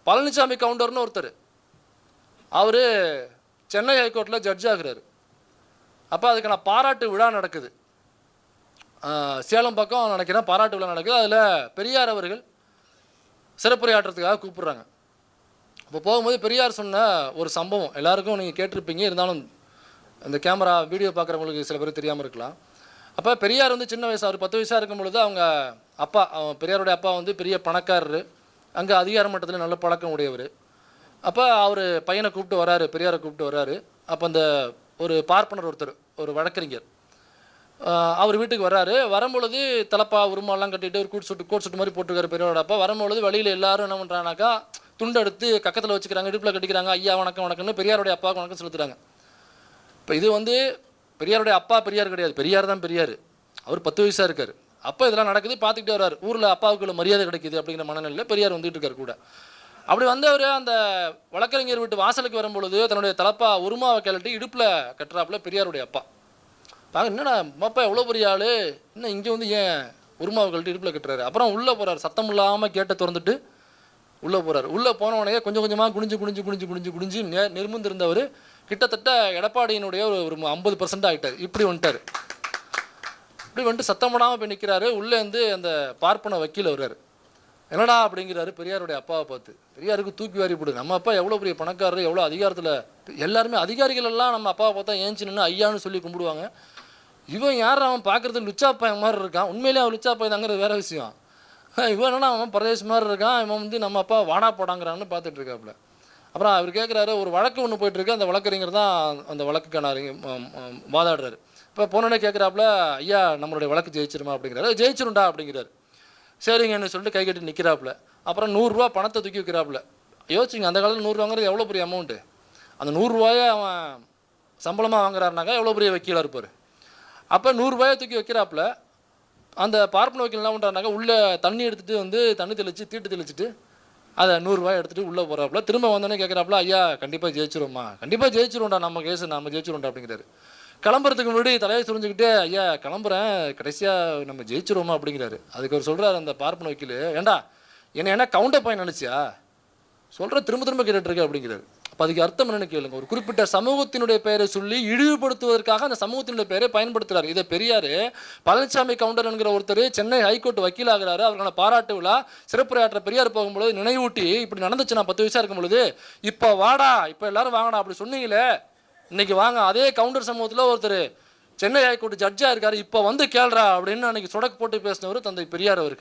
பழனிசாமி கவுண்டர்னு ஒருத்தர், அவர் சென்னை ஹைகோர்ட்டில் ஜட்ஜ் ஆகிறார். அப்போ அதுக்கான பாராட்டு விழா நடக்குது. சேலம் பக்கம் நினைக்கிறேன் பாராட்டு விழா நடக்குது. அதில் பெரியார் அவர்கள் சிறப்புரையாற்றுறதுக்காக கூப்பிட்றாங்க. இப்போ போகும்போது பெரியார் சொன்ன ஒரு சம்பவம் எல்லாருக்கும் நீங்கள் கேட்டிருப்பீங்க, இருந்தாலும் இந்த கேமரா வீடியோ பார்க்குறவங்களுக்கு சில பேர் தெரியாமல் இருக்கலாம். அப்போ பெரியார் வந்து சின்ன வயசு, அவர் 10 வயசாக இருக்கும் பொழுது அவங்க அப்பா, பெரியாருடைய அப்பா வந்து பெரிய பணக்காரர், அங்கே அதிகார மட்டத்தில் நல்ல பழக்கம் உடையவர். அப்போ அவர் பையனை கூப்பிட்டு வராரு, பெரியாரை கூப்பிட்டு வராரு. அப்போ அந்த ஒரு பார்ப்பனர் ஒருத்தர், ஒரு வழக்கறிஞர், அவர் வீட்டுக்கு வர்றாரு. வரும்பொழுது தலப்பா உருமாலாம் கட்டிட்டு ஒரு கோட் சுட்டு மாதிரி போட்டுருக்காரு பெரியாரோட அப்பா. வரும்பொழுது வழியில் எல்லாரும் என்ன பண்ணுறாங்கனாக்கா துண்டு எடுத்து கக்கத்தில் வச்சுக்கிறாங்க, இடுப்பில் கட்டிக்கிறாங்க. ஐயா வணக்கம் வணக்கம்னு பெரியாருடைய அப்பாவுக்கு வணக்கம் செலுத்துறாங்க. இப்போ இது வந்து பெரியாருடைய அப்பா பெரியார் கிடையாது, பெரியார் தான் பெரியார். அவர் 10 வயசாக இருக்கார். அப்போ இதெல்லாம் நடக்குது, பார்த்துக்கிட்டே வர்றாரு. ஊரில் அப்பாவுக்குள்ள மரியாதை கிடைக்குது அப்படிங்கிற மனநிலையில் பெரியார் வந்துட்டு இருக்கார் கூட. அப்படி வந்தவர் அந்த வழக்கறிஞர் வீட்டு வாசலுக்கு வரும்பொழுது தன்னுடைய தலப்பா உருமாவை கிளட்டி இடுப்பில் கட்டுறாப்புல பெரியாருடைய அப்பா. பாங்க, என்னடா அப்பா எவ்வளோ பெரிய ஆள், இன்னும் இங்கே வந்து ஏன் உருமாவை கழட்டி இடுப்பில் கட்டுறாரு. அப்புறம் உள்ளே போகிறார், சத்தம் இல்லாமல் கேட்டை திறந்துட்டு உள்ளே போகிறார். உள்ளே போனவனையே கொஞ்சம் கொஞ்சமாக குனிஞ்சு நிர்மிந்திருந்தவர் கிட்டத்தட்ட எடப்பாடியினுடைய ஒரு 50% ஆகிட்டார். இப்படி வந்துட்டார். இப்படி வந்துட்டு சத்தம் போடாமல் போய் நிற்கிறாரு. உள்ளே வந்து அந்த பார்ப்பன வக்கீல் வர்றாரு. என்னடா அப்படிங்கிறாரு பெரியாருடைய அப்பாவை பார்த்து. பெரியாருக்கு தூக்கி வாரி போடு, நம்ம அப்பா எவ்வளோ பெரிய பணக்காரர், எவ்வளோ அதிகாரத்தில், எல்லாருமே அதிகாரிகள் எல்லாம் நம்ம அப்பாவை பார்த்தா ஏஞ்சி நின்று ஐயான்னு சொல்லி கும்பிடுவாங்க. இவன் யார், அவன் பார்க்குறது லுச்சா பையன் மாதிரி இருக்கான். உண்மையிலே அவன் லுச்சா பையன் தாங்கிறது வேறு விஷயம். இவன் என்னன்னா அவன் பிரதேசம் மாதிரி இருக்கான், இவன் வந்து நம்ம அப்பா வாடா போடாங்கிறான்னு பார்த்துட்டு இருக்காப்புல. அப்புறம் அவர் கேட்குறாரு, ஒரு வழக்கு ஒன்று போயிட்டுருக்கு, அந்த வழக்கறிஞர் தான் அந்த வழக்குக்கான வாதாடுறாரு. இப்போ போனோடனே கேட்குறாப்புல, ஐயா நம்மளுடைய வழக்கு ஜெயிச்சிருமா அப்படிங்கிறாரு. ஜெயிச்சிருண்டா அப்படிங்கிறாரு. சரிங்கன்னு சொல்லிட்டு கை கட்டி நிற்கிறாப்புல. அப்புறம் 100 ரூபா பணத்தை தூக்கி வைக்கிறாப்புல. யோசிச்சுங்க, அந்த காலத்தில் 100 ரூபாங்கிறது எவ்வளோ பெரிய அமௌண்ட்டு. அந்த 100 ரூபாயை அவன் சம்பளமாக வாங்குறாருனாக்கா எவ்வளோ பெரிய வக்கீலாக இருப்பார். அப்போ 100 ரூபாயை தூக்கி வைக்கிறாப்புல. அந்த பார்ப்பன வக்கீல் என்ன பண்ணுறாருனாக்கா உள்ளே தண்ணி எடுத்துகிட்டு வந்து தண்ணி தெளித்து தீட்டு தெளிச்சுட்டு அதை 100 ரூபாய் எடுத்துகிட்டு உள்ளே போகிறாப்புல. திரும்ப வந்தோடனே கேட்குறாப்புல, ஐயா கண்டிப்பாக ஜெயிச்சிருவோம்மா, கண்டிப்பாக ஜெயிச்சிருவோம்டா, நம்ம கேஸு நம்ம ஜெயிச்சிருவோம்டா அப்படிங்கிறாரு. கிளம்புறதுக்கு முன்னாடி தலையை சுரிஞ்சுக்கிட்டே, ஐயா கிளம்புறேன், கடைசியாக நம்ம ஜெயிச்சிருவோமா அப்படிங்கிறாரு. அதுக்கு அவர் சொல்கிறார் அந்த பார்ப்பன வக்கீல், ஏண்டா என்ன கவுண்டர் பையன் நினச்சியா, சொல்கிற திரும்ப திரும்ப கேட்டுட்ருக்க அப்படிங்கிறாரு. அப்போ அதுக்கு அர்த்தம் என்னென்னு கேளுங்க. ஒரு குறிப்பிட்ட சமூகத்தினுடைய பெயரை சொல்லி இழிவுபடுத்துவதற்காக அந்த சமூகத்தினுடைய பெயரை பயன்படுத்துகிறார். இதை பெரியார் பழனிசாமி கவுண்டர் என்கிற ஒருத்தர் சென்னை ஹைகோர்ட் வக்கீலாகிறாரு. அவருக்கான பாராட்டு விழா சிறப்புரையாற்ற பெரியார் போகும்போது நினைவூட்டி, இப்படி நடந்துச்சு நான் 10 வயசாக இருக்கும் பொழுது, இப்போ வாடா, இப்போ எல்லாரும் வாங்கடா அப்படி சொன்னீங்களே, இன்னைக்கு வாங்க. அதே கவுண்டர் சமூகத்தில் ஒருத்தர் சென்னை ஹைகோர்ட் ஜட்ஜாக இருக்காரு, இப்போ வந்து கேள்றா அப்படின்னு அன்னைக்கு சொடக்கு போட்டு பேசினவர் தந்தை பெரியார் அவர்கள்.